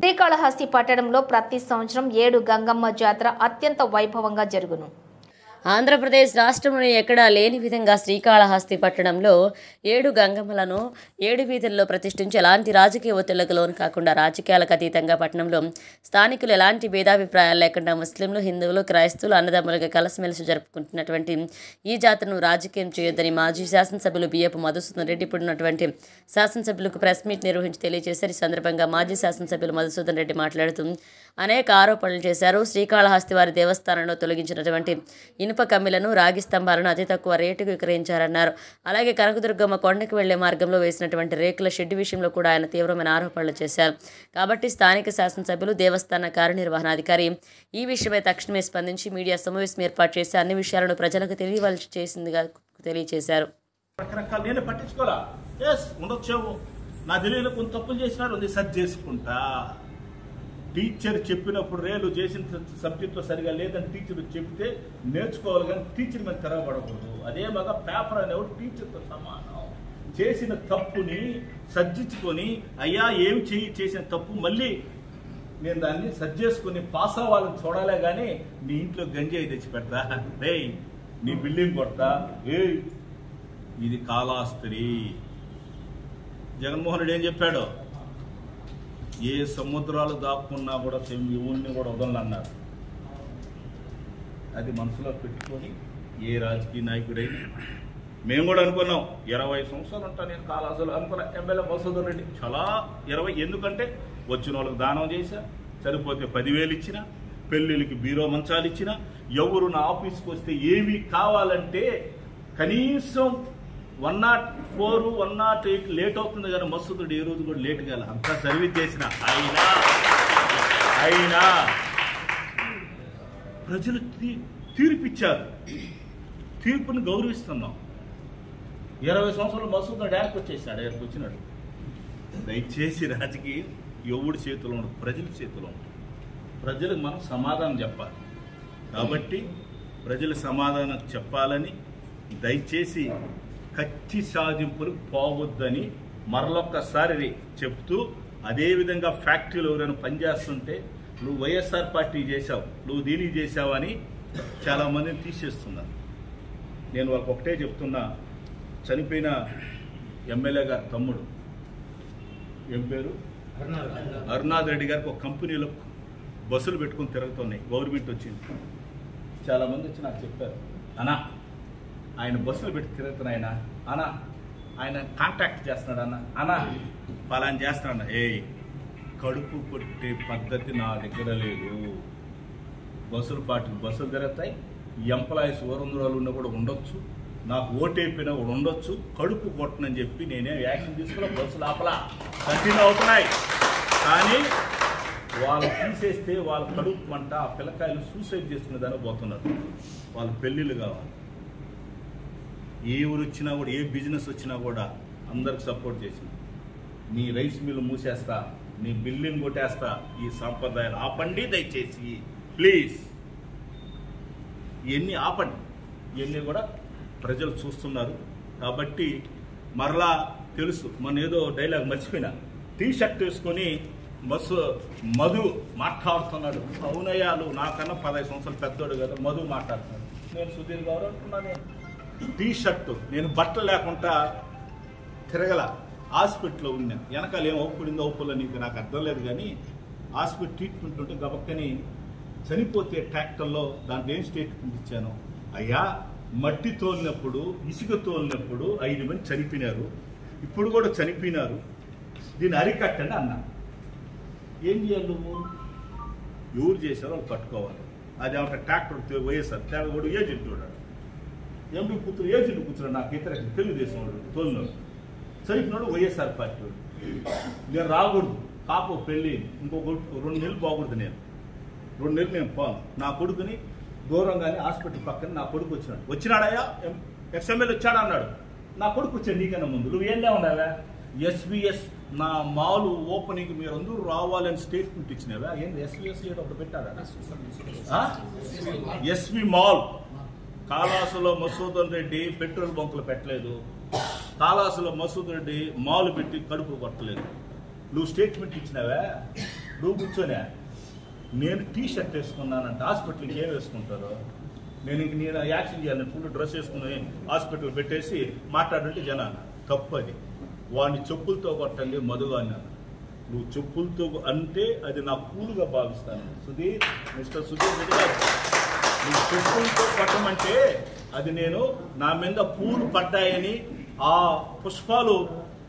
శ్రీకాళహస్తి పట్టణంలో ప్రతి సంవత్సరం 7 గంగమ్మ జాతర అత్యంత వైభవంగా జరుగును. ఆంధ్రప్రదేశ్ రాష్ట్రంలో ఎక్కడా లేని విధంగా శ్రీకాళహస్తి పట్టణంలో 7 గంగమ్మలను 7 వీధుల్లో ప్రతిష్ఠించి ఎలాంటి రాజకీయ ఒత్తిళ్లకు లోను కాకుండా రాజకీయాలకు అతీతంగా పట్టణంలో స్థానికులు ఎలాంటి భేదాభిప్రాయాలు లేకుండా ముస్లింలు, హిందువులు, క్రైస్తవులు అన్నదమ్ములుగా కలిసిమెలిసి జరుపుకుంటున్నటువంటి ఈ జాతరను రాజకీయం చేయొద్దని మాజీ శాసనసభ్యులు బియ్యపు మధుసూదన్ రెడ్డి ఇప్పుడున్నటువంటి శాసనసభ్యులకు ప్రెస్ మీట్ నిర్వహించి తెలియజేశారు. ఈ సందర్భంగా మాజీ శాసనసభ్యులు మధుసూదన్ రెడ్డి మాట్లాడుతూ అనేక ఆరోపణలు చేశారు. శ్రీకాళహస్తి వారి దేవస్థానంలో తొలగించినటువంటి ఇనుప కమ్మిలను, రాగి స్తంభాలను అతి తక్కువ రేటుకు విక్రయించారన్నారు. అలాగే కనకదుర్గమ్మ కొండకు వెళ్లే మార్గంలో వేసినటువంటి రేకుల షెడ్డు విషయంలో కూడా ఆయన తీవ్రమైన ఆరోపణలు చేశారు. కాబట్టి స్థానిక శాసనసభ్యులు, దేవస్థాన కార్యనిర్వహణాధికారి ఈ విషయమై తక్షణమే స్పందించి మీడియా సమావేశం ఏర్పాటు చేసి అన్ని విషయాలను ప్రజలకు తెలియవలసి చేసిందిగా తెలియజేశారు. టీచర్ చెప్పినప్పుడు రేలు చేసిన సబ్జెక్ట్లో సరిగా లేదని టీచర్ చెప్తే నేర్చుకోవాలి, కానీ టీచర్ మీద తిరగబడకూడదు. అదే మగా పేపర్ అనేవాడు టీచర్తో సమానం. చేసిన తప్పుని సర్జించుకొని అయ్యా ఏం చేసిన తప్పు మళ్ళీ నేను దాన్ని సర్జేసుకొని పాస్ అవ్వాలని చూడాలే కానీ నీ ఇంట్లో గంజాయి తెచ్చి పెడతా, రే నీ బిల్డింగ్ కొడతా, ఇది కాళహస్తి. జగన్మోహన్ రెడ్డి ఏం చెప్పాడు? ఏ సముద్రాలు దాక్కున్నా కూడా ఊరిని కూడా వదలన్నారు. అది మనసులో పెట్టుకొని ఏ రాజకీయ నాయకుడైనా మేము కూడా అనుకున్నాం 20 సంవత్సరాలు ఉంటా నేను కాళహస్తిలో అనుకున్నా. ఎమ్మెల్యే మధుసూదన్ రెడ్డి చాలా 20, ఎందుకంటే వచ్చిన వాళ్ళకి దానం చేశా, సరిపోతే 10,000 ఇచ్చిన, పెళ్లిళ్ళకి బీరో మంచాలు ఇచ్చిన, ఎవరు నా ఆఫీస్కి వస్తే ఏమి కావాలంటే కనీసం 104, 108 లేట్ అవుతుంది కానీ మసూదుడు ఏ రోజు కూడా లేట్ కాల, అంతా సర్వీస్ చేసిన అయినా ప్రజలు తీర్పిచ్చారు. తీర్పుని గౌరవిస్తున్నాం. 20 సంవత్సరాలు మసూదుడు డ్యాన్కి వచ్చేసాడు, ఎక్కడికి వచ్చినాడు. దయచేసి రాజకీయం ఎవడి చేతిలో ఉండదు, ప్రజల చేతిలో ఉండదు. ప్రజలకు మనం సమాధానం చెప్పాలి. కాబట్టి ప్రజలు సమాధానం చెప్పాలని దయచేసి కచ్చి సాధింపులు పోవద్దని మరొక్కసారి చెప్తూ, అదేవిధంగా ఫ్యాక్టరీలో ఎవరైనా పనిచేస్తుంటే నువ్వు వైఎస్ఆర్ పార్టీ చేశావు, నువ్వు దీనికి చేశావు అని చాలామందిని తీసేస్తున్నారు. నేను వాళ్ళకి ఒకటే చెప్తున్నా, చనిపోయిన ఎమ్మెల్యే గారి తమ్ముడు ఏం పేరు అరుణాథ్ రెడ్డి గారికి ఒక కంపెనీలో బస్సులు పెట్టుకుని తిరుగుతున్నాయి, గవర్నమెంట్ వచ్చింది. చాలామంది వచ్చి నాకు చెప్పారు, అన్నా ఆయన బస్సులు పెట్టి తిరుగుతున్నాయన అన్నా, ఆయన కాంటాక్ట్ చేస్తున్నాడు అన్నా పలాని చేస్తున్నాడు. కడుపు కొట్టే పద్ధతి నా దగ్గర లేదు. బస్సులు తిరుగుతాయి, ఎంప్లాయీస్ 200 ఉన్న కూడా ఉండొచ్చు, నాకు ఓటైపోయినా కూడా ఉండొచ్చు. కడుపు కొట్టనని చెప్పి నేనేం యాక్షన్ తీసుకున్నా, బస్సులు ఆపలా కంటిన్యూ అవుతున్నాయి. కానీ వాళ్ళు తీసేస్తే వాళ్ళ కడుపు మంట, ఆ పిల్లకాయలు సూసైడ్ చేసుకునే దాన్ని పోతున్నారు. వాళ్ళ పెళ్ళిళ్ళు కావాలి. ఏ ఊరు వచ్చినా కూడా, ఏ బిజినెస్ వచ్చినా కూడా అందరికి సపోర్ట్ చేసిన, నీ రైస్ మిల్లు మూసేస్తా, నీ బిల్డింగ్ కొట్టేస్తా, ఈ సాంప్రదాయాలు ఆపండి దయచేసి ప్లీజ్. ఇవన్నీ ఆపండి. ఇవన్నీ కూడా ప్రజలు చూస్తున్నారు. కాబట్టి మరలా తెలుసు, మన ఏదో డైలాగ్ మర్చిపోయినా, టీ షర్ట్ వేసుకొని మధు మాట్లాడుతున్నాడు. అవునయ్యాలు నాకన్నా 15 సంవత్సరాలు పెద్దోడు కదా, మధు మాట్లాడుతున్నాడు. నేను సుధీర్ గౌరవ్ అంటున్నాను. టీ షర్టు నేను బట్టలు లేకుండా తిరగల, హాస్పిటల్లో ఉన్నా. వెనకాల ఏం ఒప్పుడిందో ఒప్పులో నీకు నాకు అర్థం లేదు, కానీ హాస్పిటల్ ట్రీట్మెంట్ ఉంటే గబక్కని చనిపోతే ట్రాక్టర్లో దాంట్లో ఏం స్టేట్మెంట్ ఇచ్చాను, అయ్యా మట్టి తోలినప్పుడు, ఇసుక తోలినప్పుడు 5 మంది చనిపోయినారు, ఇప్పుడు కూడా చనిపోయినారు, దీన్ని అరికట్టండి అన్నా. ఏం చేయాలి నువ్వు? ఎవరు చేశారో వాళ్ళు కట్టుకోవాలి. అది ఒక ట్రాక్టర్ వైఎస్ఆర్ తేవగోడు ఏజెంట్ చూడాడు, ఎంపీ కూతురు ఏజెంట్ కూర్చున్నాడు, నాకు ఇతర తెలుగుదేశం వాడు తోలినాడు, చనిపోయినాడు వైఎస్ఆర్ పార్టీ వాడు. నేను రాకూడదు, పాప పెళ్ళి ఇంకొక 2 నెలలు పోకూడదు. నేను 2 నెలలు నేను పోను. నా కొడుకుని దూరంగానే హాస్పిటల్ పక్కన నా కొడుకు వచ్చినాడయ్యా ఎక్స్ఎమ్మెల్యే వచ్చాడా అన్నాడు. నా కొడుకు వచ్చాడు నీకన్నా ముందు. నువ్వు ఏందే ఉన్నావా? ఎస్విఎస్ నా మాల్ ఓపెనింగ్ మీరు అందరూ రావాలని స్టేట్మెంట్ ఇచ్చినావా? ఏంది ఎస్విఎస్ ఒకటి పెట్టారా? ఎస్వి మాల్ కాళహస్తిలో మధుసూదన్ రెడ్డి పెట్రోల్ బంకులు పెట్టలేదు, కాళహస్తిలో మధుసూదన్ రెడ్డి మాల్ పెట్టి కడుపు కొట్టలేదు. నువ్వు స్టేట్మెంట్ ఇచ్చినావా? నువ్వు కూర్చొనే నేను టీ షర్ట్ వేసుకున్నానంటే హాస్పిటల్కి ఏం వేసుకుంటారు? నేను యాక్షన్ చేయాలని ఫుల్ డ్రెస్ వేసుకుని హాస్పిటల్ పెట్టేసి మాట్లాడుంటే జనాన్ని తప్పు. అది వాడిని చెప్పులతో కొట్టండి మధుగా అన్నాను. నువ్వు చెప్పులతో అంటే అది నా పూలుగా భావిస్తాను. మిస్టర్ సుధీర్ రెడ్డి గారు, నువ్వు చెప్పులతో కొట్టమంటే అది నేను నా మీద పూలు పడ్డాయని ఆ పుష్పాలు